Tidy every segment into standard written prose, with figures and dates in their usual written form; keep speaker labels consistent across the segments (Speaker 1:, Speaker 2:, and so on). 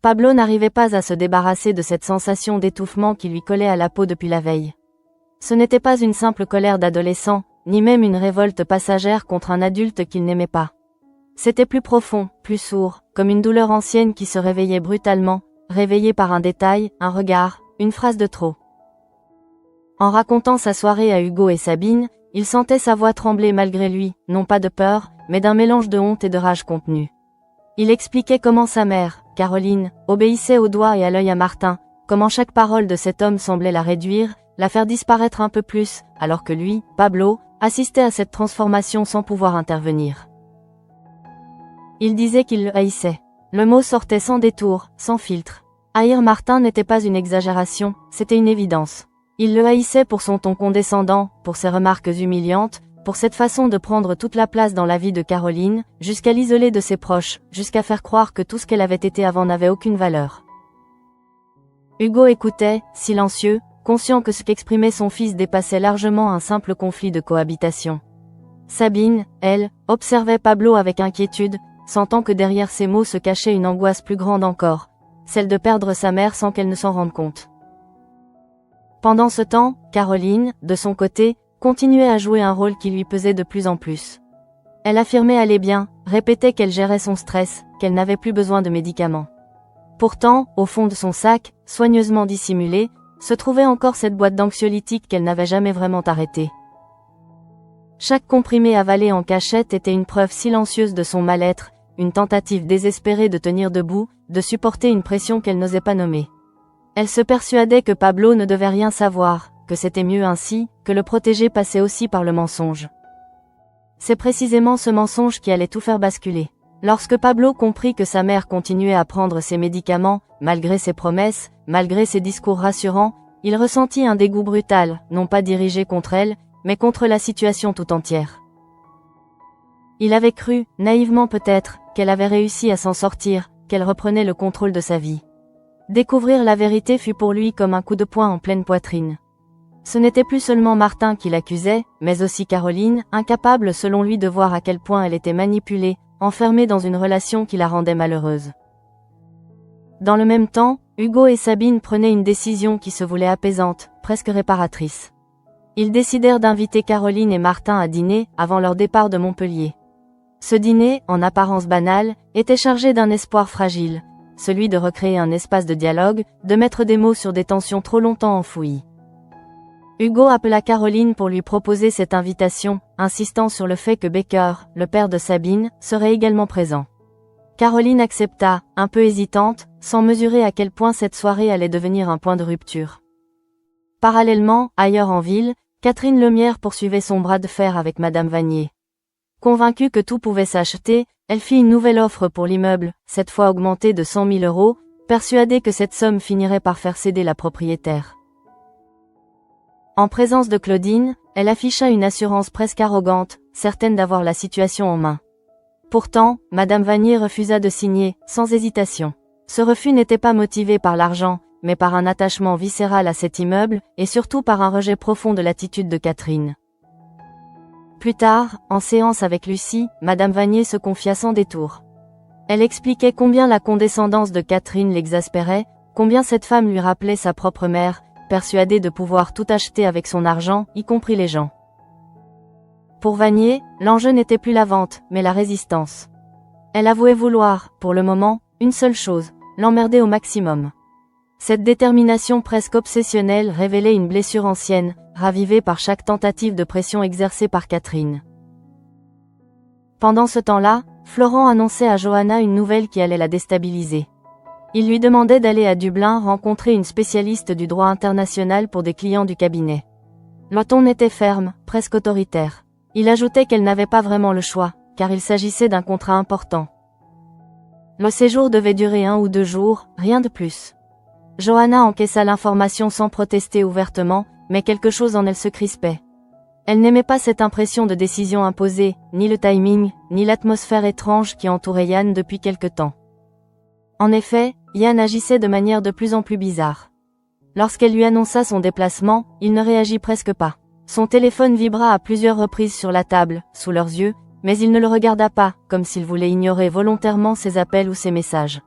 Speaker 1: Pablo n'arrivait pas à se débarrasser de cette sensation d'étouffement qui lui collait à la peau depuis la veille. Ce n'était pas une simple colère d'adolescent, ni même une révolte passagère contre un adulte qu'il n'aimait pas. C'était plus profond, plus sourd, comme une douleur ancienne qui se réveillait brutalement, réveillée par un détail, un regard, une phrase de trop. En racontant sa soirée à Hugo et Sabine, il sentait sa voix trembler malgré lui, non pas de peur, mais d'un mélange de honte et de rage contenue. Il expliquait comment sa mère, Caroline, obéissait au doigt et à l'œil à Martin, comment chaque parole de cet homme semblait la réduire, la faire disparaître un peu plus, alors que lui, Pablo, assistait à cette transformation sans pouvoir intervenir. Il disait qu'il le haïssait. Le mot sortait sans détour, sans filtre. Haïr Martin n'était pas une exagération, c'était une évidence. Il le haïssait pour son ton condescendant, pour ses remarques humiliantes, pour cette façon de prendre toute la place dans la vie de Caroline, jusqu'à l'isoler de ses proches, jusqu'à faire croire que tout ce qu'elle avait été avant n'avait aucune valeur. Hugo écoutait, silencieux, conscient que ce qu'exprimait son fils dépassait largement un simple conflit de cohabitation. Sabine, elle, observait Pablo avec inquiétude, sentant que derrière ces mots se cachait une angoisse plus grande encore, celle de perdre sa mère sans qu'elle ne s'en rende compte. Pendant ce temps, Caroline, de son côté, continuait à jouer un rôle qui lui pesait de plus en plus. Elle affirmait aller bien, répétait qu'elle gérait son stress, qu'elle n'avait plus besoin de médicaments. Pourtant, au fond de son sac, soigneusement dissimulé, se trouvait encore cette boîte d'anxiolytiques qu'elle n'avait jamais vraiment arrêtée. Chaque comprimé avalé en cachette était une preuve silencieuse de son mal-être, une tentative désespérée de tenir debout, de supporter une pression qu'elle n'osait pas nommer. Elle se persuadait que Pablo ne devait rien savoir, que c'était mieux ainsi, que le protéger passait aussi par le mensonge. C'est précisément ce mensonge qui allait tout faire basculer. Lorsque Pablo comprit que sa mère continuait à prendre ses médicaments, malgré ses promesses, malgré ses discours rassurants, il ressentit un dégoût brutal, non pas dirigé contre elle, mais contre la situation tout entière. Il avait cru, naïvement peut-être, qu'elle avait réussi à s'en sortir, qu'elle reprenait le contrôle de sa vie. Découvrir la vérité fut pour lui comme un coup de poing en pleine poitrine. Ce n'était plus seulement Martin qui l'accusait, mais aussi Caroline, incapable selon lui de voir à quel point elle était manipulée, enfermée dans une relation qui la rendait malheureuse. Dans le même temps, Hugo et Sabine prenaient une décision qui se voulait apaisante, presque réparatrice. Ils décidèrent d'inviter Caroline et Martin à dîner, avant leur départ de Montpellier. Ce dîner, en apparence banal, était chargé d'un espoir fragile, celui de recréer un espace de dialogue, de mettre des mots sur des tensions trop longtemps enfouies. Hugo appela Caroline pour lui proposer cette invitation, insistant sur le fait que Becker, le père de Sabine, serait également présent. Caroline accepta, un peu hésitante, sans mesurer à quel point cette soirée allait devenir un point de rupture. Parallèlement, ailleurs en ville, Catherine Lemierre poursuivait son bras de fer avec Madame Vanier. Convaincue que tout pouvait s'acheter, elle fit une nouvelle offre pour l'immeuble, cette fois augmentée de 100 000 €, persuadée que cette somme finirait par faire céder la propriétaire. En présence de Claudine, elle afficha une assurance presque arrogante, certaine d'avoir la situation en main. Pourtant, Madame Vanier refusa de signer, sans hésitation. Ce refus n'était pas motivé par l'argent, mais par un attachement viscéral à cet immeuble, et surtout par un rejet profond de l'attitude de Catherine. Plus tard, en séance avec Lucie, Madame Vanier se confia sans détour. Elle expliquait combien la condescendance de Catherine l'exaspérait, combien cette femme lui rappelait sa propre mère, persuadée de pouvoir tout acheter avec son argent, y compris les gens. Pour Vanier, l'enjeu n'était plus la vente, mais la résistance. Elle avouait vouloir, pour le moment, une seule chose, l'emmerder au maximum. Cette détermination presque obsessionnelle révélait une blessure ancienne, ravivée par chaque tentative de pression exercée par Catherine. Pendant ce temps-là, Florent annonçait à Johanna une nouvelle qui allait la déstabiliser. Il lui demandait d'aller à Dublin rencontrer une spécialiste du droit international pour des clients du cabinet. Le ton était ferme, presque autoritaire. Il ajoutait qu'elle n'avait pas vraiment le choix, car il s'agissait d'un contrat important. Le séjour devait durer 1 ou 2 jours, rien de plus. Johanna encaissa l'information sans protester ouvertement, mais quelque chose en elle se crispait. Elle n'aimait pas cette impression de décision imposée, ni le timing, ni l'atmosphère étrange qui entourait Yann depuis quelque temps. En effet, Yann agissait de manière de plus en plus bizarre. Lorsqu'elle lui annonça son déplacement, il ne réagit presque pas. Son téléphone vibra à plusieurs reprises sur la table, sous leurs yeux, mais il ne le regarda pas, comme s'il voulait ignorer volontairement ses appels ou ses messages.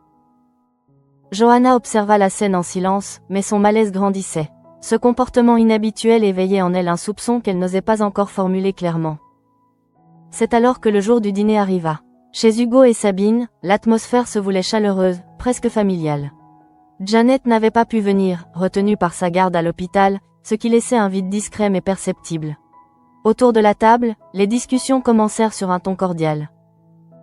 Speaker 1: Johanna observa la scène en silence, mais son malaise grandissait. Ce comportement inhabituel éveillait en elle un soupçon qu'elle n'osait pas encore formuler clairement. C'est alors que le jour du dîner arriva. Chez Hugo et Sabine, l'atmosphère se voulait chaleureuse, presque familiale. Janet n'avait pas pu venir, retenue par sa garde à l'hôpital, ce qui laissait un vide discret mais perceptible. Autour de la table, les discussions commencèrent sur un ton cordial.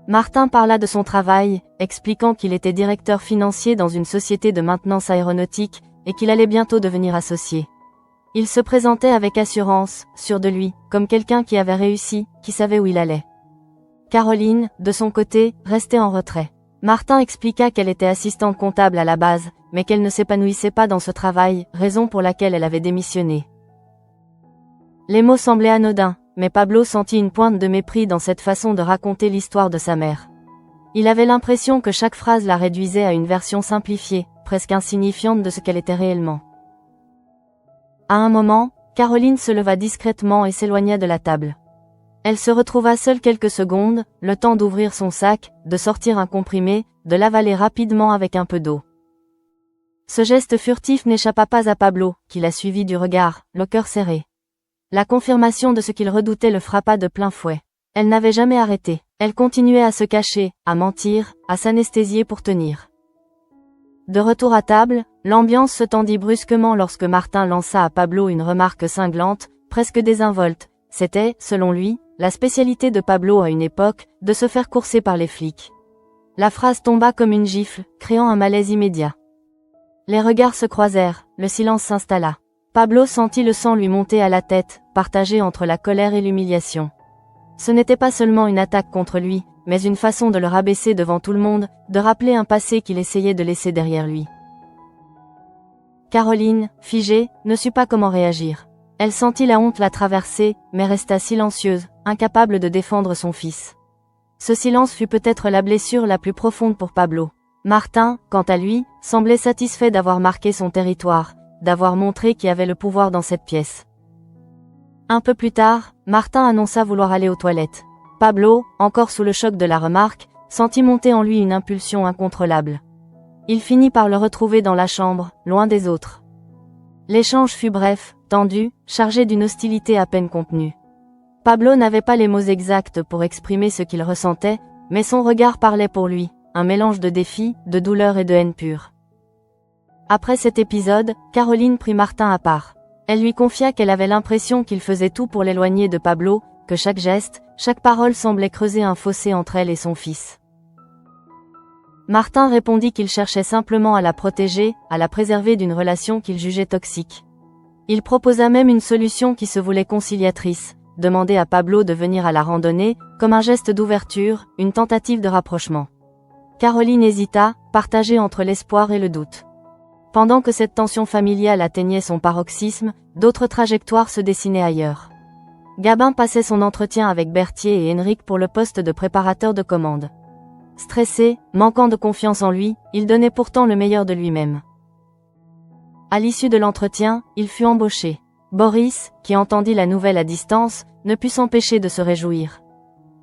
Speaker 1: Martin parla de son travail, expliquant qu'il était directeur financier dans une société de maintenance aéronautique, et qu'il allait bientôt devenir associé. Il se présentait avec assurance, sûr de lui, comme quelqu'un qui avait réussi, qui savait où il allait. Caroline, de son côté, restait en retrait. Martin expliqua qu'elle était assistante comptable à la base, mais qu'elle ne s'épanouissait pas dans ce travail, raison pour laquelle elle avait démissionné. Les mots semblaient anodins, mais Pablo sentit une pointe de mépris dans cette façon de raconter l'histoire de sa mère. Il avait l'impression que chaque phrase la réduisait à une version simplifiée, presque insignifiante de ce qu'elle était réellement. À un moment, Caroline se leva discrètement et s'éloigna de la table. Elle se retrouva seule quelques secondes, le temps d'ouvrir son sac, de sortir un comprimé, de l'avaler rapidement avec un peu d'eau. Ce geste furtif n'échappa pas à Pablo, qui la suivit du regard, le cœur serré. La confirmation de ce qu'il redoutait le frappa de plein fouet. Elle n'avait jamais arrêté. Elle continuait à se cacher, à mentir, à s'anesthésier pour tenir. De retour à table, l'ambiance se tendit brusquement lorsque Martin lança à Pablo une remarque cinglante, presque désinvolte. C'était, selon lui, la spécialité de Pablo à une époque, de se faire courser par les flics. La phrase tomba comme une gifle, créant un malaise immédiat. Les regards se croisèrent, le silence s'installa. Pablo sentit le sang lui monter à la tête, partagé entre la colère et l'humiliation. Ce n'était pas seulement une attaque contre lui, mais une façon de le rabaisser devant tout le monde, de rappeler un passé qu'il essayait de laisser derrière lui. Caroline, figée, ne sut pas comment réagir. Elle sentit la honte la traverser, mais resta silencieuse, incapable de défendre son fils. Ce silence fut peut-être la blessure la plus profonde pour Pablo. Martin, quant à lui, semblait satisfait d'avoir marqué son territoire, d'avoir montré qui avait le pouvoir dans cette pièce. Un peu plus tard, Martin annonça vouloir aller aux toilettes. Pablo, encore sous le choc de la remarque, sentit monter en lui une impulsion incontrôlable. Il finit par le retrouver dans la chambre, loin des autres. L'échange fut bref, tendu, chargé d'une hostilité à peine contenue. Pablo n'avait pas les mots exacts pour exprimer ce qu'il ressentait, mais son regard parlait pour lui, un mélange de défi, de douleur et de haine pure. Après cet épisode, Caroline prit Martin à part. Elle lui confia qu'elle avait l'impression qu'il faisait tout pour l'éloigner de Pablo, que chaque geste, chaque parole semblait creuser un fossé entre elle et son fils. Martin répondit qu'il cherchait simplement à la protéger, à la préserver d'une relation qu'il jugeait toxique. Il proposa même une solution qui se voulait conciliatrice, demander à Pablo de venir à la randonnée, comme un geste d'ouverture, une tentative de rapprochement. Caroline hésita, partagée entre l'espoir et le doute. Pendant que cette tension familiale atteignait son paroxysme, d'autres trajectoires se dessinaient ailleurs. Gabin passait son entretien avec Berthier et Henrik pour le poste de préparateur de commande. Stressé, manquant de confiance en lui, il donnait pourtant le meilleur de lui-même. À l'issue de l'entretien, il fut embauché. Boris, qui entendit la nouvelle à distance, ne put s'empêcher de se réjouir.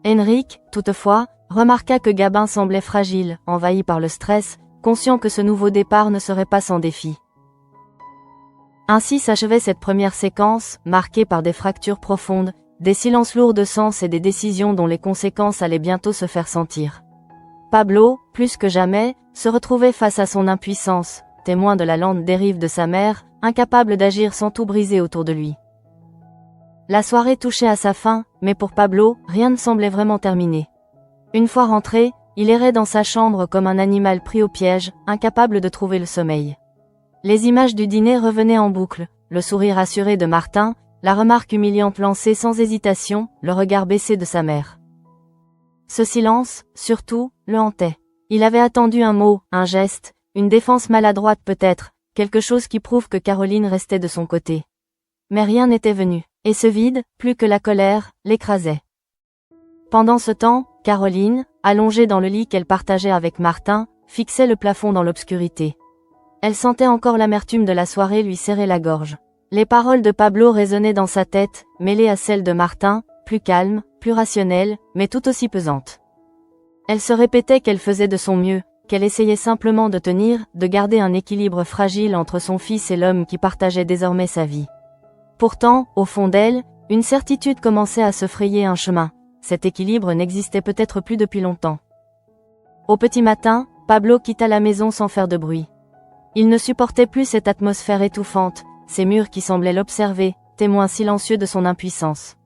Speaker 1: Henrik, toutefois, remarqua que Gabin semblait fragile, envahi par le stress, conscient que ce nouveau départ ne serait pas sans défi. Ainsi s'achevait cette première séquence, marquée par des fractures profondes, des silences lourds de sens et des décisions dont les conséquences allaient bientôt se faire sentir. Pablo, plus que jamais, se retrouvait face à son impuissance, témoin de la lente dérive de sa mère, incapable d'agir sans tout briser autour de lui. La soirée touchait à sa fin, mais pour Pablo, rien ne semblait vraiment terminé. Une fois rentré, il errait dans sa chambre comme un animal pris au piège, incapable de trouver le sommeil. Les images du dîner revenaient en boucle, le sourire assuré de Martin, la remarque humiliante lancée sans hésitation, le regard baissé de sa mère. Ce silence, surtout, le hantait. Il avait attendu un mot, un geste, une défense maladroite peut-être, quelque chose qui prouve que Caroline restait de son côté. Mais rien n'était venu, et ce vide, plus que la colère, l'écrasait. Pendant ce temps, Caroline, allongée dans le lit qu'elle partageait avec Martin, fixait le plafond dans l'obscurité. Elle sentait encore l'amertume de la soirée lui serrer la gorge. Les paroles de Pablo résonnaient dans sa tête, mêlées à celles de Martin, plus calmes, plus rationnelles, mais tout aussi pesantes. Elle se répétait qu'elle faisait de son mieux, qu'elle essayait simplement de tenir, de garder un équilibre fragile entre son fils et l'homme qui partageait désormais sa vie. Pourtant, au fond d'elle, une certitude commençait à se frayer un chemin. Cet équilibre n'existait peut-être plus depuis longtemps. Au petit matin, Pablo quitta la maison sans faire de bruit. Il ne supportait plus cette atmosphère étouffante, ces murs qui semblaient l'observer, témoins silencieux de son impuissance.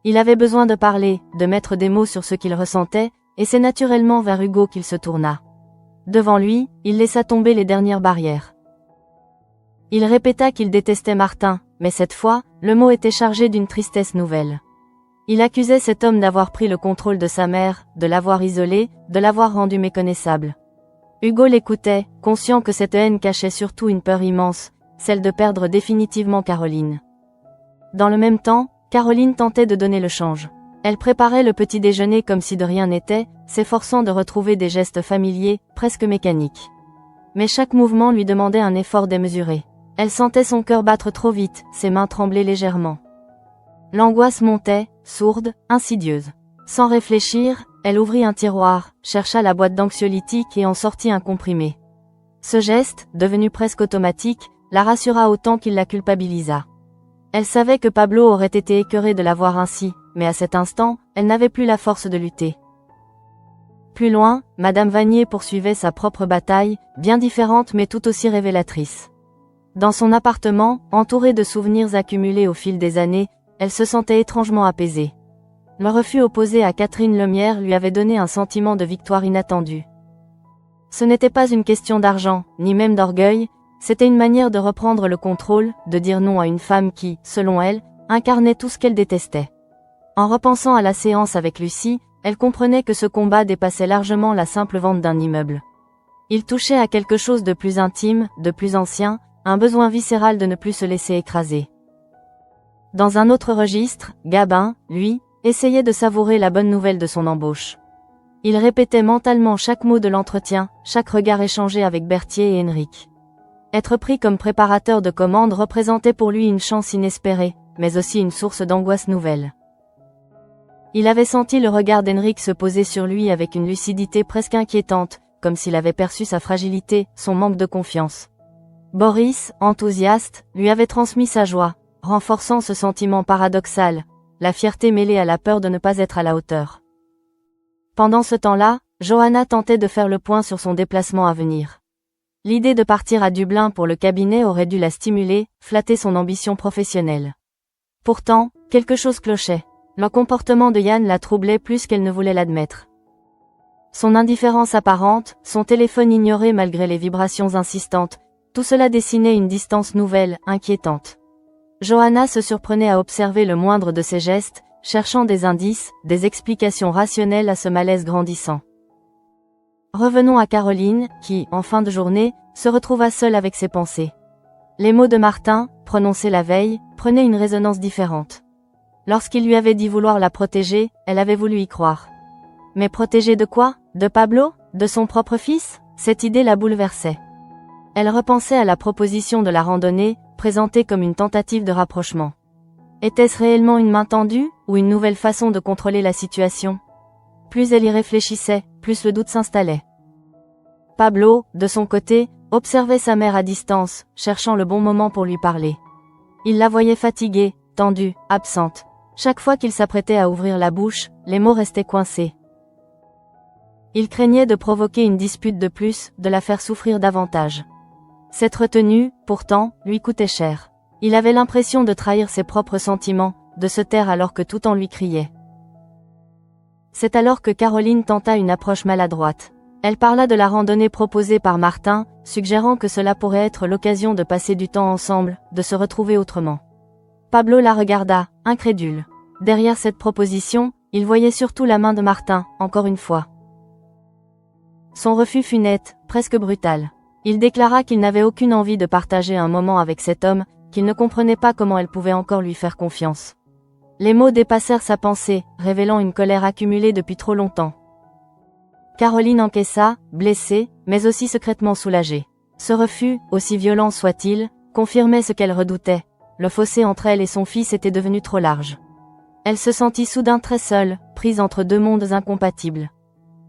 Speaker 1: Il avait besoin de parler, de mettre des mots sur ce qu'il ressentait, et c'est naturellement vers Hugo qu'il se tourna. Devant lui, il laissa tomber les dernières barrières. Il répéta qu'il détestait Martin, mais cette fois, le mot était chargé d'une tristesse nouvelle. Il accusait cet homme d'avoir pris le contrôle de sa mère, de l'avoir isolé, de l'avoir rendu méconnaissable. Hugo l'écoutait, conscient que cette haine cachait surtout une peur immense, celle de perdre définitivement Caroline. Dans le même temps, Caroline tentait de donner le change. Elle préparait le petit déjeuner comme si de rien n'était, s'efforçant de retrouver des gestes familiers, presque mécaniques. Mais chaque mouvement lui demandait un effort démesuré. Elle sentait son cœur battre trop vite, ses mains tremblaient légèrement. L'angoisse montait, sourde, insidieuse. Sans réfléchir, elle ouvrit un tiroir, chercha la boîte d'anxiolytiques et en sortit un comprimé. Ce geste, devenu presque automatique, la rassura autant qu'il la culpabilisa. Elle savait que Pablo aurait été écœuré de la voir ainsi, mais à cet instant, elle n'avait plus la force de lutter. Plus loin, Madame Vanier poursuivait sa propre bataille, bien différente mais tout aussi révélatrice. Dans son appartement, entourée de souvenirs accumulés au fil des années, elle se sentait étrangement apaisée. Le refus opposé à Catherine Lemierre lui avait donné un sentiment de victoire inattendu. Ce n'était pas une question d'argent, ni même d'orgueil, c'était une manière de reprendre le contrôle, de dire non à une femme qui, selon elle, incarnait tout ce qu'elle détestait. En repensant à la séance avec Lucie, elle comprenait que ce combat dépassait largement la simple vente d'un immeuble. Il touchait à quelque chose de plus intime, de plus ancien, un besoin viscéral de ne plus se laisser écraser. Dans un autre registre, Gabin, lui, essayait de savourer la bonne nouvelle de son embauche. Il répétait mentalement chaque mot de l'entretien, chaque regard échangé avec Berthier et Henrique. Être pris comme préparateur de commande représentait pour lui une chance inespérée, mais aussi une source d'angoisse nouvelle. Il avait senti le regard d'Henrique se poser sur lui avec une lucidité presque inquiétante, comme s'il avait perçu sa fragilité, son manque de confiance. Boris, enthousiaste, lui avait transmis sa joie, renforçant ce sentiment paradoxal, la fierté mêlée à la peur de ne pas être à la hauteur. Pendant ce temps-là, Johanna tentait de faire le point sur son déplacement à venir. L'idée de partir à Dublin pour le cabinet aurait dû la stimuler, flatter son ambition professionnelle. Pourtant, quelque chose clochait. Le comportement de Yann la troublait plus qu'elle ne voulait l'admettre. Son indifférence apparente, son téléphone ignoré malgré les vibrations insistantes, tout cela dessinait une distance nouvelle, inquiétante. Johanna se surprenait à observer le moindre de ses gestes, cherchant des indices, des explications rationnelles à ce malaise grandissant. Revenons à Caroline, qui, en fin de journée, se retrouva seule avec ses pensées. Les mots de Martin, prononcés la veille, prenaient une résonance différente. Lorsqu'il lui avait dit vouloir la protéger, elle avait voulu y croire. Mais protéger de quoi? De Pablo? De son propre fils? Cette idée la bouleversait. Elle repensait à la proposition de la randonnée, présentée comme une tentative de rapprochement. Était-ce réellement une main tendue, ou une nouvelle façon de contrôler la situation? Plus elle y réfléchissait, plus le doute s'installait. Pablo, de son côté, observait sa mère à distance, cherchant le bon moment pour lui parler. Il la voyait fatiguée, tendue, absente. Chaque fois qu'il s'apprêtait à ouvrir la bouche, les mots restaient coincés. Il craignait de provoquer une dispute de plus, de la faire souffrir davantage. Cette retenue, pourtant, lui coûtait cher. Il avait l'impression de trahir ses propres sentiments, de se taire alors que tout en lui criait. C'est alors que Caroline tenta une approche maladroite. Elle parla de la randonnée proposée par Martin, suggérant que cela pourrait être l'occasion de passer du temps ensemble, de se retrouver autrement. Pablo la regarda, incrédule. Derrière cette proposition, il voyait surtout la main de Martin, encore une fois. Son refus fut net, presque brutal. Il déclara qu'il n'avait aucune envie de partager un moment avec cet homme, qu'il ne comprenait pas comment elle pouvait encore lui faire confiance. Les mots dépassèrent sa pensée, révélant une colère accumulée depuis trop longtemps. Caroline encaissa, blessée, mais aussi secrètement soulagée. Ce refus, aussi violent soit-il, confirmait ce qu'elle redoutait. Le fossé entre elle et son fils était devenu trop large. Elle se sentit soudain très seule, prise entre deux mondes incompatibles.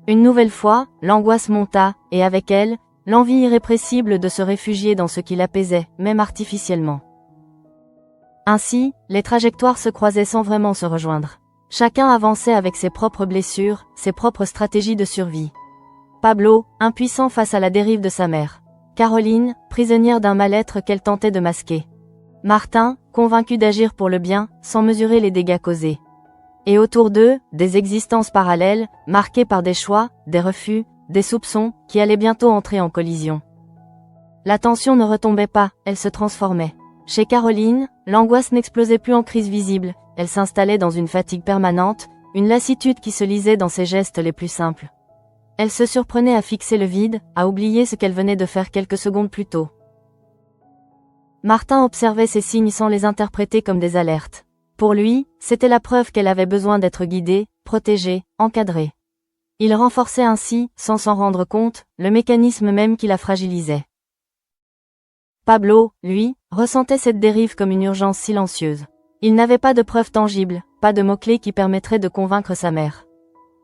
Speaker 1: Une nouvelle fois, l'angoisse monta, et avec elle, l'envie irrépressible de se réfugier dans ce qui l'apaisait, même artificiellement. Ainsi, les trajectoires se croisaient sans vraiment se rejoindre. Chacun avançait avec ses propres blessures, ses propres stratégies de survie. Pablo, impuissant face à la dérive de sa mère. Caroline, prisonnière d'un mal-être qu'elle tentait de masquer. Martin, convaincu d'agir pour le bien, sans mesurer les dégâts causés. Et autour d'eux, des existences parallèles, marquées par des choix, des refus, des soupçons, qui allaient bientôt entrer en collision. La tension ne retombait pas, elle se transformait. Chez Caroline, l'angoisse n'explosait plus en crise visible, elle s'installait dans une fatigue permanente, une lassitude qui se lisait dans ses gestes les plus simples. Elle se surprenait à fixer le vide, à oublier ce qu'elle venait de faire quelques secondes plus tôt. Martin observait ces signes sans les interpréter comme des alertes. Pour lui, c'était la preuve qu'elle avait besoin d'être guidée, protégée, encadrée. Il renforçait ainsi, sans s'en rendre compte, le mécanisme même qui la fragilisait. Pablo, lui, ressentait cette dérive comme une urgence silencieuse. Il n'avait pas de preuves tangibles, pas de mots-clés qui permettraient de convaincre sa mère.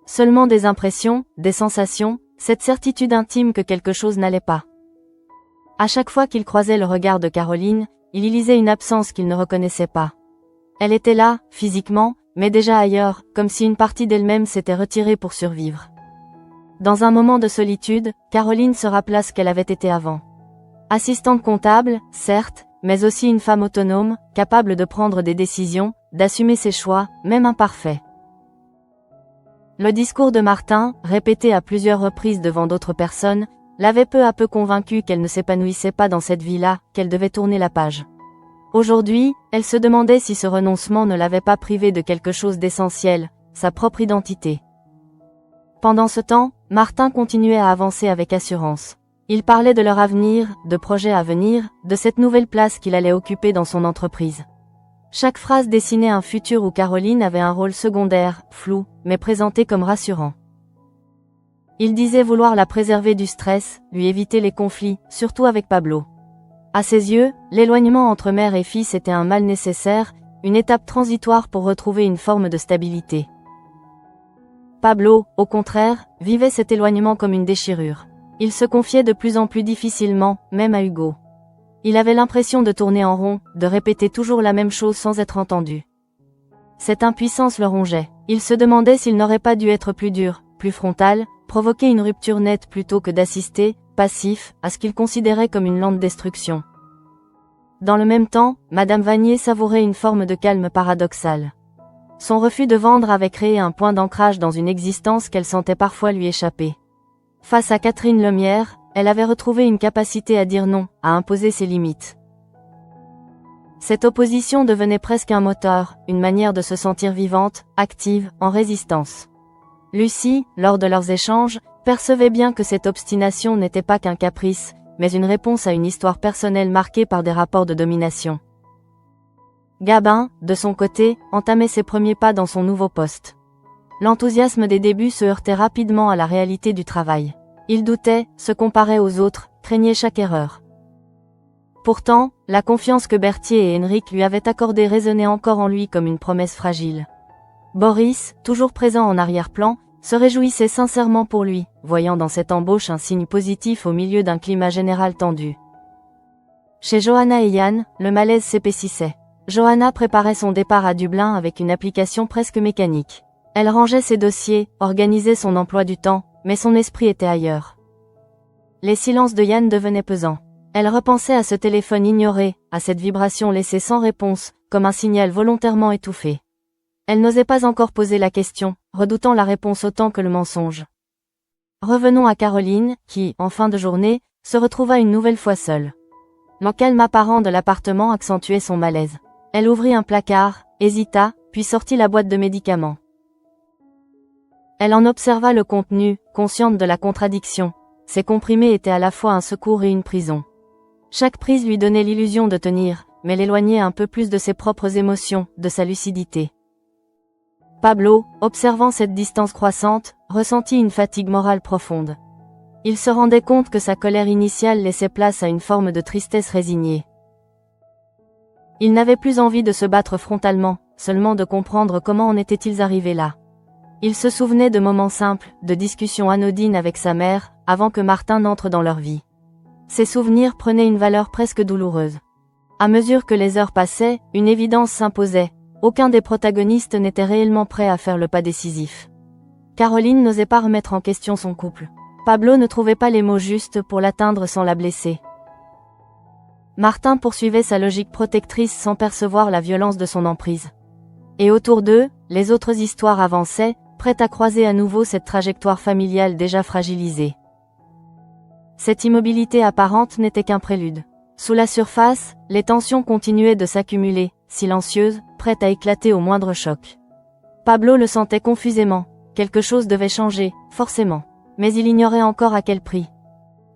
Speaker 1: Seulement des impressions, des sensations, cette certitude intime que quelque chose n'allait pas. À chaque fois qu'il croisait le regard de Caroline, il y lisait une absence qu'il ne reconnaissait pas. Elle était là, physiquement, mais déjà ailleurs, comme si une partie d'elle-même s'était retirée pour survivre. Dans un moment de solitude, Caroline se rappela ce qu'elle avait été avant. Assistante comptable, certes, mais aussi une femme autonome, capable de prendre des décisions, d'assumer ses choix, même imparfaits. Le discours de Martin, répété à plusieurs reprises devant d'autres personnes, l'avait peu à peu convaincue qu'elle ne s'épanouissait pas dans cette vie-là, qu'elle devait tourner la page. Aujourd'hui, elle se demandait si ce renoncement ne l'avait pas privée de quelque chose d'essentiel, sa propre identité. Pendant ce temps, Martin continuait à avancer avec assurance. Il parlait de leur avenir, de projets à venir, de cette nouvelle place qu'il allait occuper dans son entreprise. Chaque phrase dessinait un futur où Caroline avait un rôle secondaire, flou, mais présenté comme rassurant. Il disait vouloir la préserver du stress, lui éviter les conflits, surtout avec Pablo. À ses yeux, l'éloignement entre mère et fils était un mal nécessaire, une étape transitoire pour retrouver une forme de stabilité. Pablo, au contraire, vivait cet éloignement comme une déchirure. Il se confiait de plus en plus difficilement, même à Hugo. Il avait l'impression de tourner en rond, de répéter toujours la même chose sans être entendu. Cette impuissance le rongeait. Il se demandait s'il n'aurait pas dû être plus dur, plus frontal, provoquer une rupture nette plutôt que d'assister, passif, à ce qu'il considérait comme une lente destruction. Dans le même temps, Madame Vanier savourait une forme de calme paradoxal. Son refus de vendre avait créé un point d'ancrage dans une existence qu'elle sentait parfois lui échapper. Face à Catherine Lemierre, elle avait retrouvé une capacité à dire non, à imposer ses limites. Cette opposition devenait presque un moteur, une manière de se sentir vivante, active, en résistance. Lucie, lors de leurs échanges, percevait bien que cette obstination n'était pas qu'un caprice, mais une réponse à une histoire personnelle marquée par des rapports de domination. Gabin, de son côté, entamait ses premiers pas dans son nouveau poste. L'enthousiasme des débuts se heurtait rapidement à la réalité du travail. Il doutait, se comparait aux autres, craignait chaque erreur. Pourtant, la confiance que Berthier et Henrik lui avaient accordée résonnait encore en lui comme une promesse fragile. Boris, toujours présent en arrière-plan, se réjouissait sincèrement pour lui, voyant dans cette embauche un signe positif au milieu d'un climat général tendu. Chez Johanna et Yann, le malaise s'épaississait. Johanna préparait son départ à Dublin avec une application presque mécanique. Elle rangeait ses dossiers, organisait son emploi du temps, mais son esprit était ailleurs. Les silences de Yann devenaient pesants. Elle repensait à ce téléphone ignoré, à cette vibration laissée sans réponse, comme un signal volontairement étouffé. Elle n'osait pas encore poser la question, redoutant la réponse autant que le mensonge. Revenons à Caroline, qui, en fin de journée, se retrouva une nouvelle fois seule. Le calme apparent de l'appartement accentuait son malaise. Elle ouvrit un placard, hésita, puis sortit la boîte de médicaments. Elle en observa le contenu, consciente de la contradiction. Ces comprimés étaient à la fois un secours et une prison. Chaque prise lui donnait l'illusion de tenir, mais l'éloignait un peu plus de ses propres émotions, de sa lucidité. Pablo, observant cette distance croissante, ressentit une fatigue morale profonde. Il se rendait compte que sa colère initiale laissait place à une forme de tristesse résignée. Il n'avait plus envie de se battre frontalement, seulement de comprendre comment en étaient-ils arrivés là. Il se souvenait de moments simples, de discussions anodines avec sa mère, avant que Martin n'entre dans leur vie. Ces souvenirs prenaient une valeur presque douloureuse. À mesure que les heures passaient, une évidence s'imposait. Aucun des protagonistes n'était réellement prêt à faire le pas décisif. Caroline n'osait pas remettre en question son couple. Pablo ne trouvait pas les mots justes pour l'atteindre sans la blesser. Martin poursuivait sa logique protectrice sans percevoir la violence de son emprise. Et autour d'eux, les autres histoires avançaient, prêtes à croiser à nouveau cette trajectoire familiale déjà fragilisée. Cette immobilité apparente n'était qu'un prélude. Sous la surface, les tensions continuaient de s'accumuler, silencieuses, prêtes à éclater au moindre choc. Pablo le sentait confusément. Quelque chose devait changer, forcément. Mais il ignorait encore à quel prix.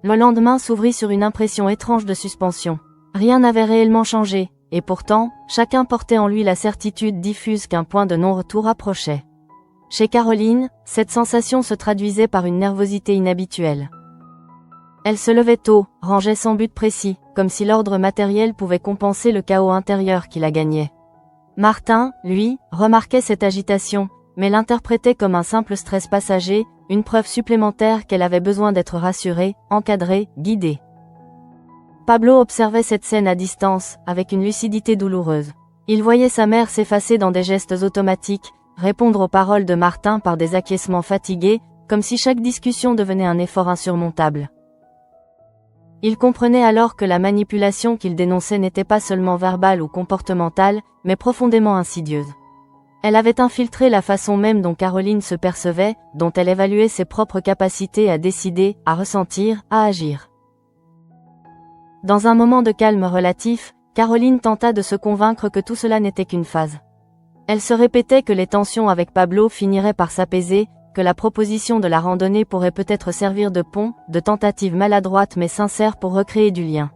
Speaker 1: Le lendemain s'ouvrit sur une impression étrange de suspension. Rien n'avait réellement changé, et pourtant, chacun portait en lui la certitude diffuse qu'un point de non-retour approchait. Chez Caroline, cette sensation se traduisait par une nervosité inhabituelle. Elle se levait tôt, rangeait sans but précis, comme si l'ordre matériel pouvait compenser le chaos intérieur qui la gagnait. Martin, lui, remarquait cette agitation, mais l'interprétait comme un simple stress passager, une preuve supplémentaire qu'elle avait besoin d'être rassurée, encadrée, guidée. Pablo observait cette scène à distance, avec une lucidité douloureuse. Il voyait sa mère s'effacer dans des gestes automatiques, répondre aux paroles de Martin par des acquiescements fatigués, comme si chaque discussion devenait un effort insurmontable. Il comprenait alors que la manipulation qu'il dénonçait n'était pas seulement verbale ou comportementale, mais profondément insidieuse. Elle avait infiltré la façon même dont Caroline se percevait, dont elle évaluait ses propres capacités à décider, à ressentir, à agir. Dans un moment de calme relatif, Caroline tenta de se convaincre que tout cela n'était qu'une phase. Elle se répétait que les tensions avec Pablo finiraient par s'apaiser, que la proposition de la randonnée pourrait peut-être servir de pont, de tentative maladroite mais sincère pour recréer du lien.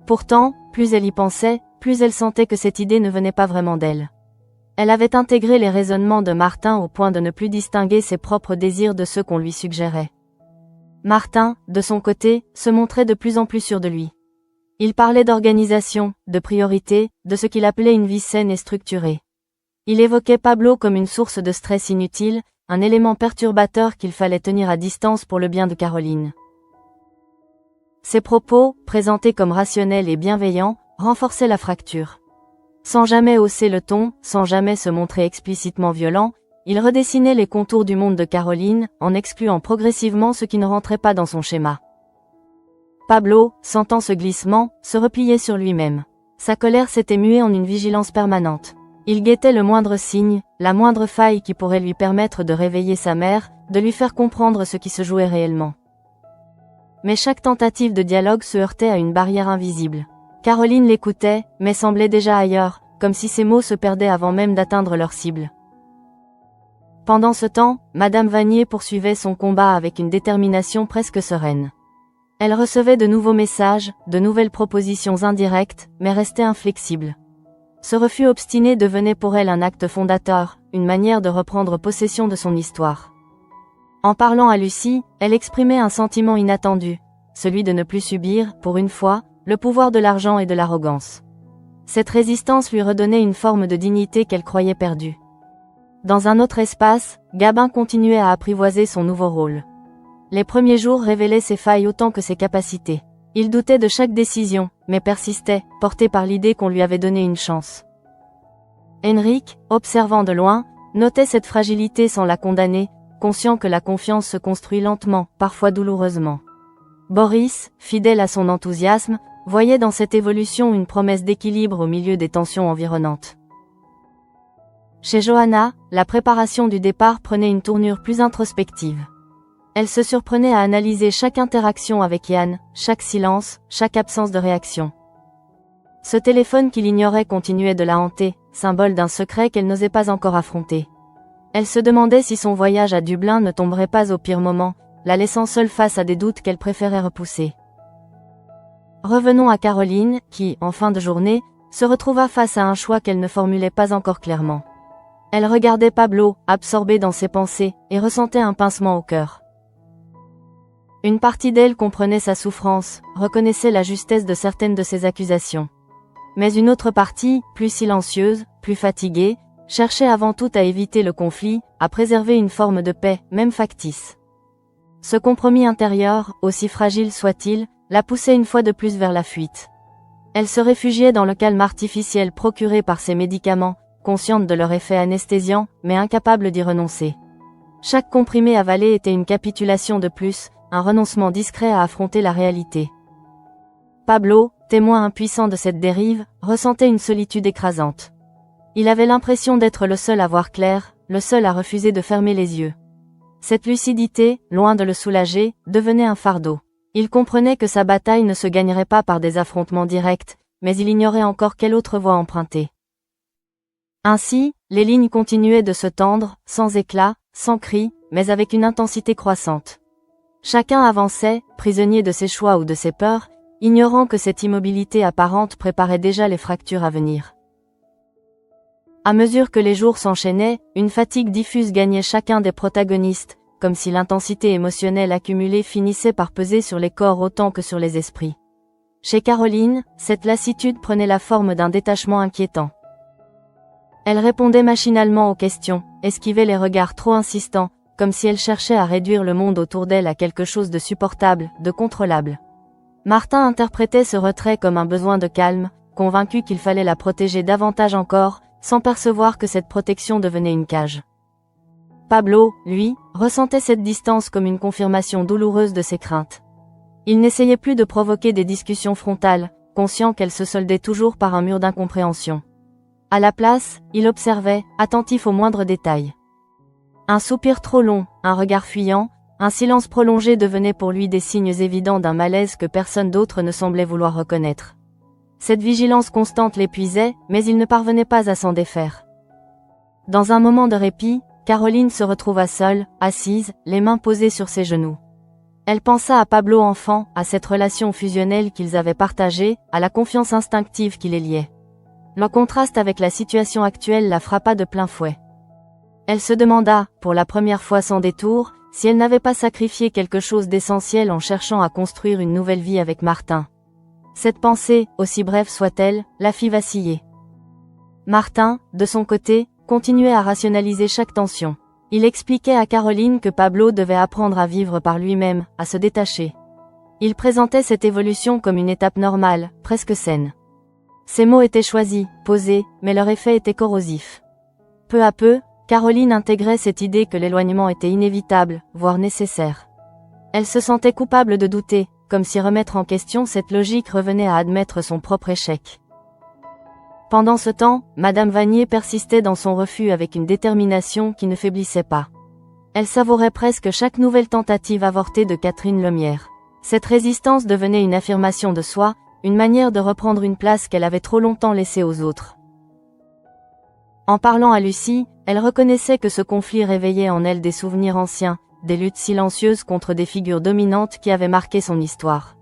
Speaker 1: Pourtant, plus elle y pensait, plus elle sentait que cette idée ne venait pas vraiment d'elle. Elle avait intégré les raisonnements de Martin au point de ne plus distinguer ses propres désirs de ceux qu'on lui suggérait. Martin, de son côté, se montrait de plus en plus sûr de lui. Il parlait d'organisation, de priorité, de ce qu'il appelait une vie saine et structurée. Il évoquait Pablo comme une source de stress inutile, un élément perturbateur qu'il fallait tenir à distance pour le bien de Caroline. Ses propos, présentés comme rationnels et bienveillants, renforçaient la fracture. Sans jamais hausser le ton, sans jamais se montrer explicitement violent, il redessinait les contours du monde de Caroline, en excluant progressivement ce qui ne rentrait pas dans son schéma. Pablo, sentant ce glissement, se repliait sur lui-même. Sa colère s'était muée en une vigilance permanente. Il guettait le moindre signe, la moindre faille qui pourrait lui permettre de réveiller sa mère, de lui faire comprendre ce qui se jouait réellement. Mais chaque tentative de dialogue se heurtait à une barrière invisible. Caroline l'écoutait, mais semblait déjà ailleurs, comme si ses mots se perdaient avant même d'atteindre leur cible. Pendant ce temps, Madame Vanier poursuivait son combat avec une détermination presque sereine. Elle recevait de nouveaux messages, de nouvelles propositions indirectes, mais restait inflexible. Ce refus obstiné devenait pour elle un acte fondateur, une manière de reprendre possession de son histoire. En parlant à Lucie, elle exprimait un sentiment inattendu, celui de ne plus subir, pour une fois, le pouvoir de l'argent et de l'arrogance. Cette résistance lui redonnait une forme de dignité qu'elle croyait perdue. Dans un autre espace, Gabin continuait à apprivoiser son nouveau rôle. Les premiers jours révélaient ses failles autant que ses capacités. Il doutait de chaque décision, mais persistait, porté par l'idée qu'on lui avait donné une chance. Henrik, observant de loin, notait cette fragilité sans la condamner, conscient que la confiance se construit lentement, parfois douloureusement. Boris, fidèle à son enthousiasme, voyait dans cette évolution une promesse d'équilibre au milieu des tensions environnantes. Chez Johanna, la préparation du départ prenait une tournure plus introspective. Elle se surprenait à analyser chaque interaction avec Yann, chaque silence, chaque absence de réaction. Ce téléphone qu'il ignorait continuait de la hanter, symbole d'un secret qu'elle n'osait pas encore affronter. Elle se demandait si son voyage à Dublin ne tomberait pas au pire moment, la laissant seule face à des doutes qu'elle préférait repousser. Revenons à Caroline, qui, en fin de journée, se retrouva face à un choix qu'elle ne formulait pas encore clairement. Elle regardait Pablo, absorbée dans ses pensées, et ressentait un pincement au cœur. Une partie d'elle comprenait sa souffrance, reconnaissait la justesse de certaines de ses accusations. Mais une autre partie, plus silencieuse, plus fatiguée, cherchait avant tout à éviter le conflit, à préserver une forme de paix, même factice. Ce compromis intérieur, aussi fragile soit-il, la poussait une fois de plus vers la fuite. Elle se réfugiait dans le calme artificiel procuré par ses médicaments, consciente de leur effet anesthésiant, mais incapable d'y renoncer. Chaque comprimé avalé était une capitulation de plus, un renoncement discret à affronter la réalité. Pablo, témoin impuissant de cette dérive, ressentait une solitude écrasante. Il avait l'impression d'être le seul à voir clair, le seul à refuser de fermer les yeux. Cette lucidité, loin de le soulager, devenait un fardeau. Il comprenait que sa bataille ne se gagnerait pas par des affrontements directs, mais il ignorait encore quelle autre voie emprunter. Ainsi, les lignes continuaient de se tendre, sans éclat, sans cri, mais avec une intensité croissante. Chacun avançait, prisonnier de ses choix ou de ses peurs, ignorant que cette immobilité apparente préparait déjà les fractures à venir. À mesure que les jours s'enchaînaient, une fatigue diffuse gagnait chacun des protagonistes, comme si l'intensité émotionnelle accumulée finissait par peser sur les corps autant que sur les esprits. Chez Caroline, cette lassitude prenait la forme d'un détachement inquiétant. Elle répondait machinalement aux questions, esquivait les regards trop insistants, comme si elle cherchait à réduire le monde autour d'elle à quelque chose de supportable, de contrôlable. Martin interprétait ce retrait comme un besoin de calme, convaincu qu'il fallait la protéger davantage encore, sans percevoir que cette protection devenait une cage. Pablo, lui, ressentait cette distance comme une confirmation douloureuse de ses craintes. Il n'essayait plus de provoquer des discussions frontales, conscient qu'elles se soldaient toujours par un mur d'incompréhension. À la place, il observait, attentif aux moindres détails. Un soupir trop long, un regard fuyant, un silence prolongé devenaient pour lui des signes évidents d'un malaise que personne d'autre ne semblait vouloir reconnaître. Cette vigilance constante l'épuisait, mais il ne parvenait pas à s'en défaire. Dans un moment de répit, Caroline se retrouva seule, assise, les mains posées sur ses genoux. Elle pensa à Pablo enfant, à cette relation fusionnelle qu'ils avaient partagée, à la confiance instinctive qui les liait. Le contraste avec la situation actuelle la frappa de plein fouet. Elle se demanda, pour la première fois sans détour, si elle n'avait pas sacrifié quelque chose d'essentiel en cherchant à construire une nouvelle vie avec Martin. Cette pensée, aussi brève soit-elle, la fit vaciller. Martin, de son côté, continuait à rationaliser chaque tension. Il expliquait à Caroline que Pablo devait apprendre à vivre par lui-même, à se détacher. Il présentait cette évolution comme une étape normale, presque saine. Ses mots étaient choisis, posés, mais leur effet était corrosif. Peu à peu, Caroline intégrait cette idée que l'éloignement était inévitable, voire nécessaire. Elle se sentait coupable de douter, comme si remettre en question cette logique revenait à admettre son propre échec. Pendant ce temps, Madame Vanier persistait dans son refus avec une détermination qui ne faiblissait pas. Elle savourait presque chaque nouvelle tentative avortée de Catherine Lemierre. Cette résistance devenait une affirmation de soi, une manière de reprendre une place qu'elle avait trop longtemps laissée aux autres. En parlant à Lucie, elle reconnaissait que ce conflit réveillait en elle des souvenirs anciens, des luttes silencieuses contre des figures dominantes qui avaient marqué son histoire.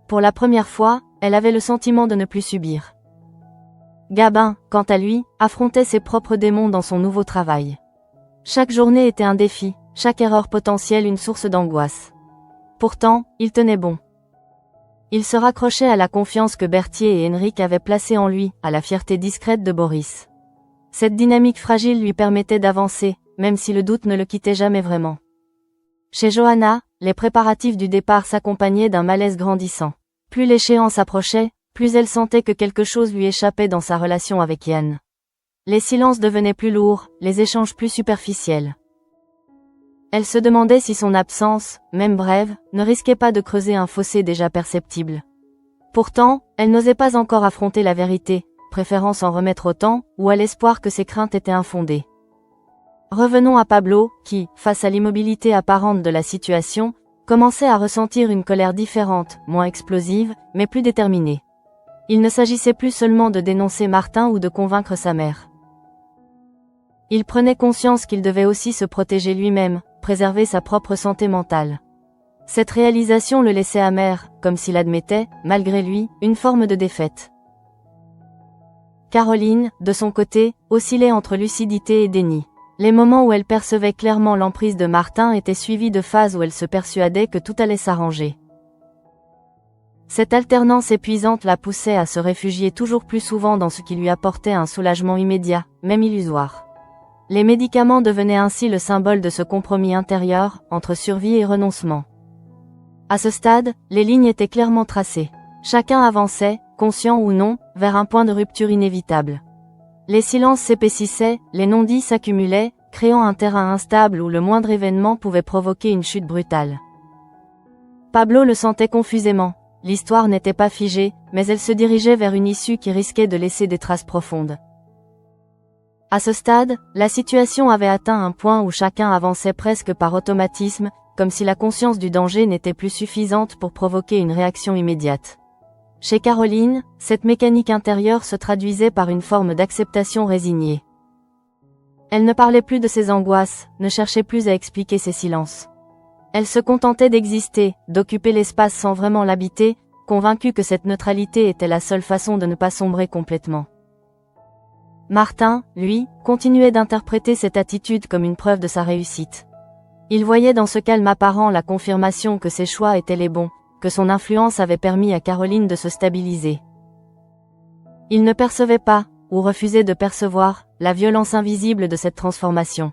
Speaker 1: Pour la première fois, elle avait le sentiment de ne plus subir. Gabin, quant à lui, affrontait ses propres démons dans son nouveau travail. Chaque journée était un défi, chaque erreur potentielle une source d'angoisse. Pourtant, il tenait bon. Il se raccrochait à la confiance que Berthier et Henrik avaient placée en lui, à la fierté discrète de Boris. Cette dynamique fragile lui permettait d'avancer, même si le doute ne le quittait jamais vraiment. Chez Johanna, les préparatifs du départ s'accompagnaient d'un malaise grandissant. Plus l'échéance approchait, plus elle sentait que quelque chose lui échappait dans sa relation avec Yann. Les silences devenaient plus lourds, les échanges plus superficiels. Elle se demandait si son absence, même brève, ne risquait pas de creuser un fossé déjà perceptible. Pourtant, elle n'osait pas encore affronter la vérité, préférant s'en remettre au temps, ou à l'espoir que ses craintes étaient infondées. Revenons à Pablo, qui, face à l'immobilité apparente de la situation, commençait à ressentir une colère différente, moins explosive, mais plus déterminée. Il ne s'agissait plus seulement de dénoncer Martin ou de convaincre sa mère. Il prenait conscience qu'il devait aussi se protéger lui-même, préserver sa propre santé mentale. Cette réalisation le laissait amer, comme s'il admettait, malgré lui, une forme de défaite. Caroline, de son côté, oscillait entre lucidité et déni. Les moments où elle percevait clairement l'emprise de Martin étaient suivis de phases où elle se persuadait que tout allait s'arranger. Cette alternance épuisante la poussait à se réfugier toujours plus souvent dans ce qui lui apportait un soulagement immédiat, même illusoire. Les médicaments devenaient ainsi le symbole de ce compromis intérieur, entre survie et renoncement. À ce stade, les lignes étaient clairement tracées. Chacun avançait, conscient ou non, vers un point de rupture inévitable. Les silences s'épaississaient, les non-dits s'accumulaient, créant un terrain instable où le moindre événement pouvait provoquer une chute brutale. Pablo le sentait confusément. L'histoire n'était pas figée, mais elle se dirigeait vers une issue qui risquait de laisser des traces profondes. À ce stade, la situation avait atteint un point où chacun avançait presque par automatisme, comme si la conscience du danger n'était plus suffisante pour provoquer une réaction immédiate. Chez Caroline, cette mécanique intérieure se traduisait par une forme d'acceptation résignée. Elle ne parlait plus de ses angoisses, ne cherchait plus à expliquer ses silences. Elle se contentait d'exister, d'occuper l'espace sans vraiment l'habiter, convaincue que cette neutralité était la seule façon de ne pas sombrer complètement. Martin, lui, continuait d'interpréter cette attitude comme une preuve de sa réussite. Il voyait dans ce calme apparent la confirmation que ses choix étaient les bons, que son influence avait permis à Caroline de se stabiliser. Il ne percevait pas, ou refusait de percevoir, la violence invisible de cette transformation.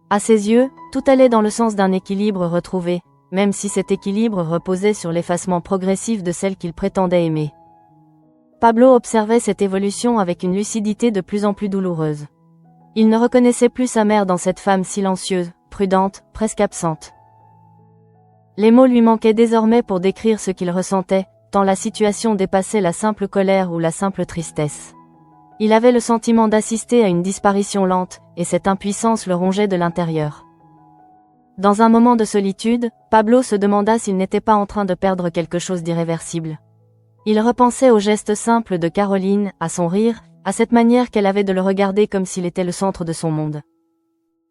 Speaker 1: À ses yeux, tout allait dans le sens d'un équilibre retrouvé, même si cet équilibre reposait sur l'effacement progressif de celle qu'il prétendait aimer. Pablo observait cette évolution avec une lucidité de plus en plus douloureuse. Il ne reconnaissait plus sa mère dans cette femme silencieuse, prudente, presque absente. Les mots lui manquaient désormais pour décrire ce qu'il ressentait, tant la situation dépassait la simple colère ou la simple tristesse. Il avait le sentiment d'assister à une disparition lente, et cette impuissance le rongeait de l'intérieur. Dans un moment de solitude, Pablo se demanda s'il n'était pas en train de perdre quelque chose d'irréversible. Il repensait au geste simple de Caroline, à son rire, à cette manière qu'elle avait de le regarder comme s'il était le centre de son monde.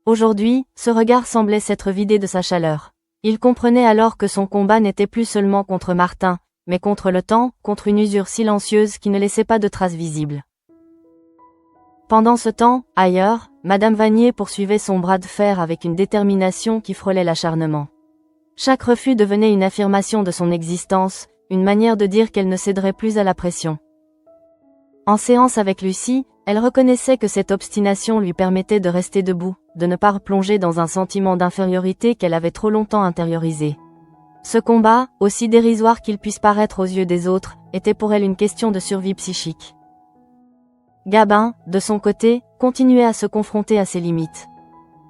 Speaker 1: Aujourd'hui, ce regard semblait s'être vidé de sa chaleur. Il comprenait alors que son combat n'était plus seulement contre Martin, mais contre le temps, contre une usure silencieuse qui ne laissait pas de traces visibles. Pendant ce temps, ailleurs, Madame Vanier poursuivait son bras de fer avec une détermination qui frôlait l'acharnement. Chaque refus devenait une affirmation de son existence, une manière de dire qu'elle ne céderait plus à la pression. En séance avec Lucie, elle reconnaissait que cette obstination lui permettait de rester debout, de ne pas replonger dans un sentiment d'infériorité qu'elle avait trop longtemps intériorisé. Ce combat, aussi dérisoire qu'il puisse paraître aux yeux des autres, était pour elle une question de survie psychique. Gabin, de son côté, continuait à se confronter à ses limites.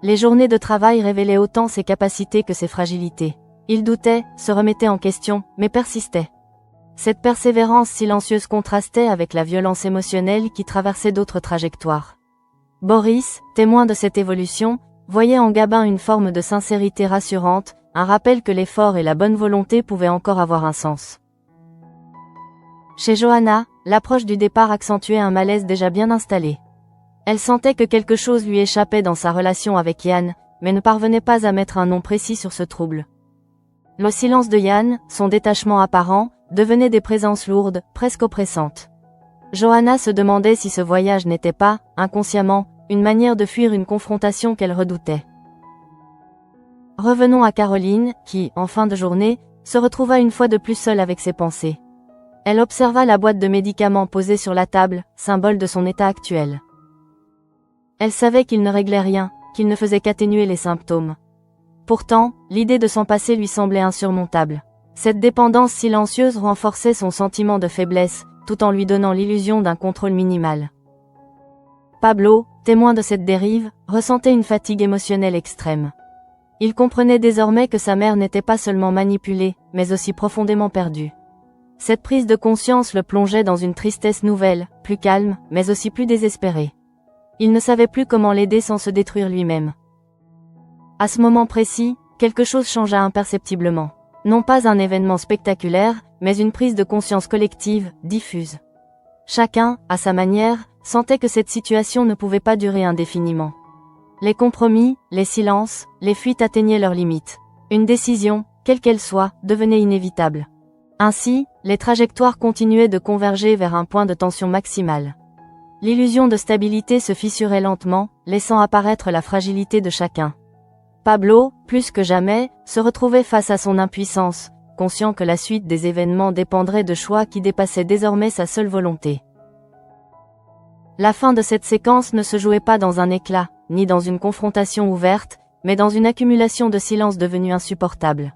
Speaker 1: Les journées de travail révélaient autant ses capacités que ses fragilités. Il doutait, se remettait en question, mais persistait. Cette persévérance silencieuse contrastait avec la violence émotionnelle qui traversait d'autres trajectoires. Boris, témoin de cette évolution, voyait en Gabin une forme de sincérité rassurante, un rappel que l'effort et la bonne volonté pouvaient encore avoir un sens. Chez Johanna, l'approche du départ accentuait un malaise déjà bien installé. Elle sentait que quelque chose lui échappait dans sa relation avec Yann, mais ne parvenait pas à mettre un nom précis sur ce trouble. Le silence de Yann, son détachement apparent, devenaient des présences lourdes, presque oppressantes. Johanna se demandait si ce voyage n'était pas, inconsciemment, une manière de fuir une confrontation qu'elle redoutait. Revenons à Caroline, qui, en fin de journée, se retrouva une fois de plus seule avec ses pensées. Elle observa la boîte de médicaments posée sur la table, symbole de son état actuel. Elle savait qu'il ne réglait rien, qu'il ne faisait qu'atténuer les symptômes. Pourtant, l'idée de s'en passer lui semblait insurmontable. Cette dépendance silencieuse renforçait son sentiment de faiblesse, tout en lui donnant l'illusion d'un contrôle minimal. Pablo, témoin de cette dérive, ressentait une fatigue émotionnelle extrême. Il comprenait désormais que sa mère n'était pas seulement manipulée, mais aussi profondément perdue. Cette prise de conscience le plongeait dans une tristesse nouvelle, plus calme, mais aussi plus désespérée. Il ne savait plus comment l'aider sans se détruire lui-même. À ce moment précis, quelque chose changea imperceptiblement. Non pas un événement spectaculaire, mais une prise de conscience collective, diffuse. Chacun, à sa manière, sentait que cette situation ne pouvait pas durer indéfiniment. Les compromis, les silences, les fuites atteignaient leurs limites. Une décision, quelle qu'elle soit, devenait inévitable. Ainsi, les trajectoires continuaient de converger vers un point de tension maximale. L'illusion de stabilité se fissurait lentement, laissant apparaître la fragilité de chacun. Pablo, plus que jamais, se retrouvait face à son impuissance, conscient que la suite des événements dépendrait de choix qui dépassaient désormais sa seule volonté. La fin de cette séquence ne se jouait pas dans un éclat, ni dans une confrontation ouverte, mais dans une accumulation de silence devenu insupportable.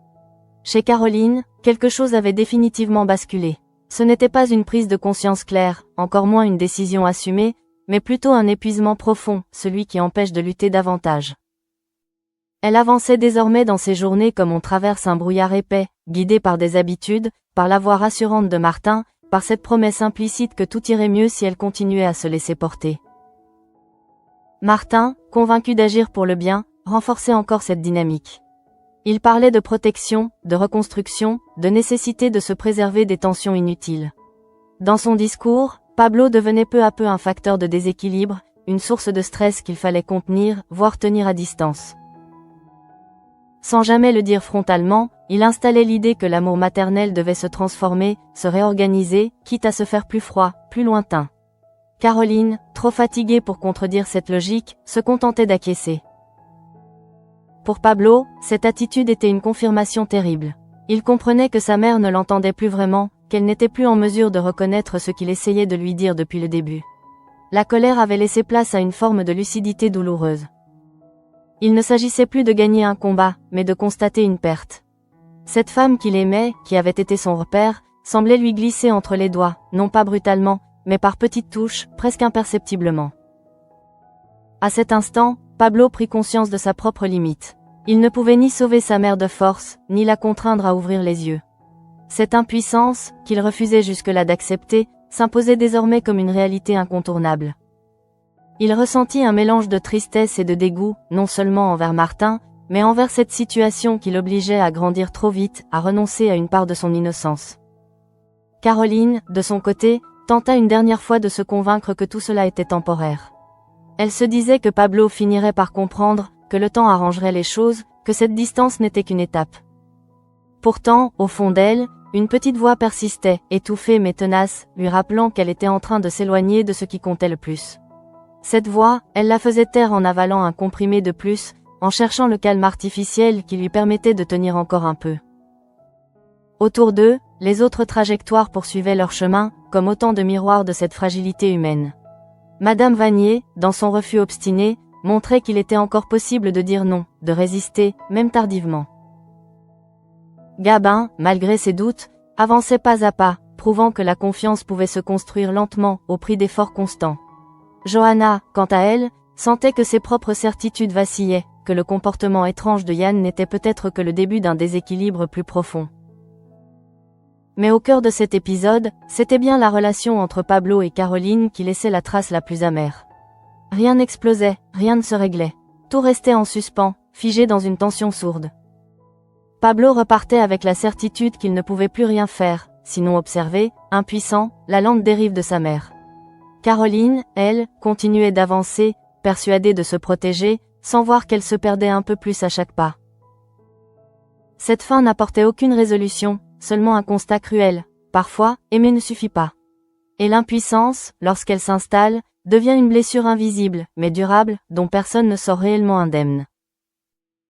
Speaker 1: Chez Caroline, quelque chose avait définitivement basculé. Ce n'était pas une prise de conscience claire, encore moins une décision assumée, mais plutôt un épuisement profond, celui qui empêche de lutter davantage. Elle avançait désormais dans ses journées comme on traverse un brouillard épais, guidée par des habitudes, par la voix rassurante de Martin, par cette promesse implicite que tout irait mieux si elle continuait à se laisser porter. Martin, convaincu d'agir pour le bien, renforçait encore cette dynamique. Il parlait de protection, de reconstruction, de nécessité de se préserver des tensions inutiles. Dans son discours, Pablo devenait peu à peu un facteur de déséquilibre, une source de stress qu'il fallait contenir, voire tenir à distance. Sans jamais le dire frontalement, il installait l'idée que l'amour maternel devait se transformer, se réorganiser, quitte à se faire plus froid, plus lointain. Caroline, trop fatiguée pour contredire cette logique, se contentait d'acquiescer. Pour Pablo, cette attitude était une confirmation terrible. Il comprenait que sa mère ne l'entendait plus vraiment, qu'elle n'était plus en mesure de reconnaître ce qu'il essayait de lui dire depuis le début. La colère avait laissé place à une forme de lucidité douloureuse. Il ne s'agissait plus de gagner un combat, mais de constater une perte. Cette femme qu'il aimait, qui avait été son repère, semblait lui glisser entre les doigts, non pas brutalement, mais par petites touches, presque imperceptiblement. À cet instant, Pablo prit conscience de sa propre limite. Il ne pouvait ni sauver sa mère de force, ni la contraindre à ouvrir les yeux. Cette impuissance, qu'il refusait jusque-là d'accepter, s'imposait désormais comme une réalité incontournable. Il ressentit un mélange de tristesse et de dégoût, non seulement envers Martin, mais envers cette situation qui l'obligeait à grandir trop vite, à renoncer à une part de son innocence. Caroline, de son côté, tenta une dernière fois de se convaincre que tout cela était temporaire. Elle se disait que Pablo finirait par comprendre, que le temps arrangerait les choses, que cette distance n'était qu'une étape. Pourtant, au fond d'elle, une petite voix persistait, étouffée mais tenace, lui rappelant qu'elle était en train de s'éloigner de ce qui comptait le plus. Cette voix, elle la faisait taire en avalant un comprimé de plus, en cherchant le calme artificiel qui lui permettait de tenir encore un peu. Autour d'eux, les autres trajectoires poursuivaient leur chemin, comme autant de miroirs de cette fragilité humaine. Madame Vanier, dans son refus obstiné, montrait qu'il était encore possible de dire non, de résister, même tardivement. Gabin, malgré ses doutes, avançait pas à pas, prouvant que la confiance pouvait se construire lentement, au prix d'efforts constants. Johanna, quant à elle, sentait que ses propres certitudes vacillaient, que le comportement étrange de Yann n'était peut-être que le début d'un déséquilibre plus profond. Mais au cœur de cet épisode, c'était bien la relation entre Pablo et Caroline qui laissait la trace la plus amère. Rien n'explosait, rien ne se réglait. Tout restait en suspens, figé dans une tension sourde. Pablo repartait avec la certitude qu'il ne pouvait plus rien faire, sinon observer, impuissant, la lente dérive de sa mère. Caroline, elle, continuait d'avancer, persuadée de se protéger, sans voir qu'elle se perdait un peu plus à chaque pas. Cette fin n'apportait aucune résolution, seulement un constat cruel. Parfois, aimer ne suffit pas. Et l'impuissance, lorsqu'elle s'installe, devient une blessure invisible, mais durable, dont personne ne sort réellement indemne.